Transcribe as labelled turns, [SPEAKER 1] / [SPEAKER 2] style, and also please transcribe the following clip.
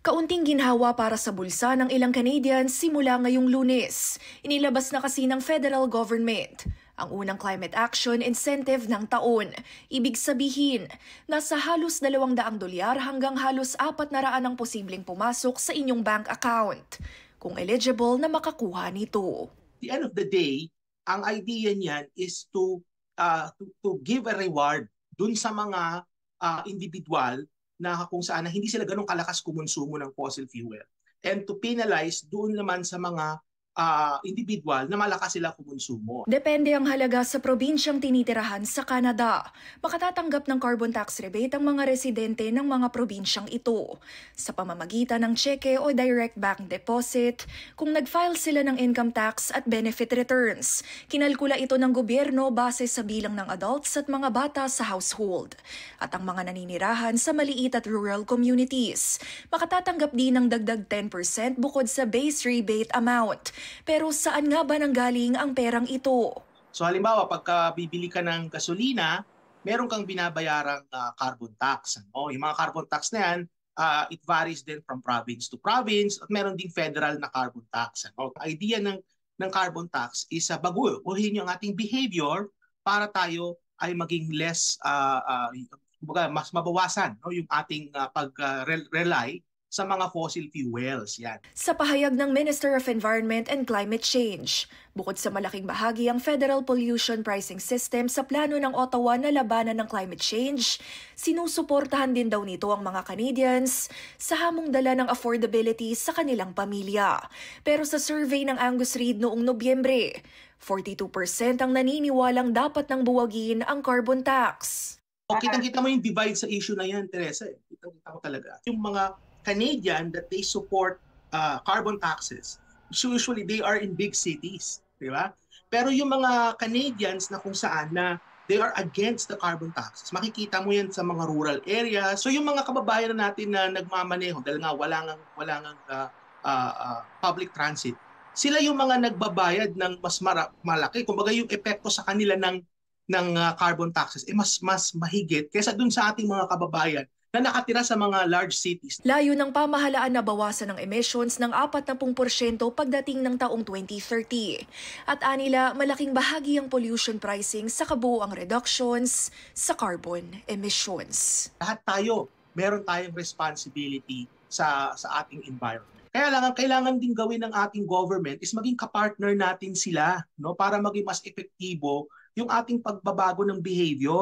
[SPEAKER 1] Kaunting ginhawa para sa bulsa ng ilang Canadians simula ngayong Lunes. Inilabas na kasi ng federal government ang unang climate action incentive ng taon. Ibig sabihin, nasa halos $200 hanggang halos 400 ang posibleng pumasok sa inyong bank account kung eligible na makakuha nito.
[SPEAKER 2] At the end of the day, ang idea niyan is to give a reward dun sa mga individual na kung saan hindi sila ganun kalakas kumonsumo ng fossil fuel, and to penalize doon naman sa mga individual na malakas sila kumonsumo.
[SPEAKER 1] Depende ang halaga sa probinsyang tinitirahan sa Canada. Makatatanggap ng carbon tax rebate ang mga residente ng mga probinsyang ito sa pamamagitan ng cheque o direct bank deposit kung nag-file sila ng income tax at benefit returns. Kinalkula ito ng gobyerno base sa bilang ng adults at mga bata sa household. At ang mga naninirahan sa maliit at rural communities makatatanggap din ng dagdag 10% bukod sa base rebate amount. Pero saan nga ba nanggaling ang perang ito?
[SPEAKER 2] So halimbawa, pagka bibili ka ng gasolina, meron kang binabayarang carbon tax. Yung mga carbon tax na yan, it varies din from province to province at meron ding federal na carbon tax. Ang idea ng carbon tax is baguhin yung ating behavior para tayo ay maging less, mas mabawasan yung ating pag-rely sa mga fossil fuels. Yan.
[SPEAKER 1] Sa pahayag ng Minister of Environment and Climate Change, bukod sa malaking bahagi ang Federal Pollution Pricing System sa plano ng Ottawa na labanan ng climate change, sinusuportahan din daw nito ang mga Canadians sa hamong dala ng affordability sa kanilang pamilya. Pero sa survey ng Angus Reid noong Nobyembre, 42% ang naniniwalang dapat nang buwagin ang carbon tax.
[SPEAKER 2] Kitang-kita mo yung divide sa issue na yan, Teresa. Kitang-kita ko talaga. Yung mga Canadian that they support carbon taxes, usually they are in big cities, di ba? Pero yung mga Canadians na kung saan na they are against the carbon taxes, makikita mo yan sa mga rural areas. So yung mga kababayan natin na nagmamaneho dahil nga wala ngang public transit, sila yung mga nagbabayad ng mas malaki. Kumbaga yung epekto sa kanila ng carbon taxes mas mahigit kaysa dun sa ating mga kababayan na nakatira sa mga large cities.
[SPEAKER 1] Layo ng pamahalaan na bawasan ng emissions ng 40% pagdating ng taong 2030. At anila, malaking bahagi ang pollution pricing sa kabuuang reductions sa carbon emissions.
[SPEAKER 2] Lahat tayo, meron tayong responsibility sa ating environment. Kaya lang, ang kailangan din gawin ng ating government is maging kapartner natin sila, no, para maging mas epektibo yung ating pagbabago ng behavior.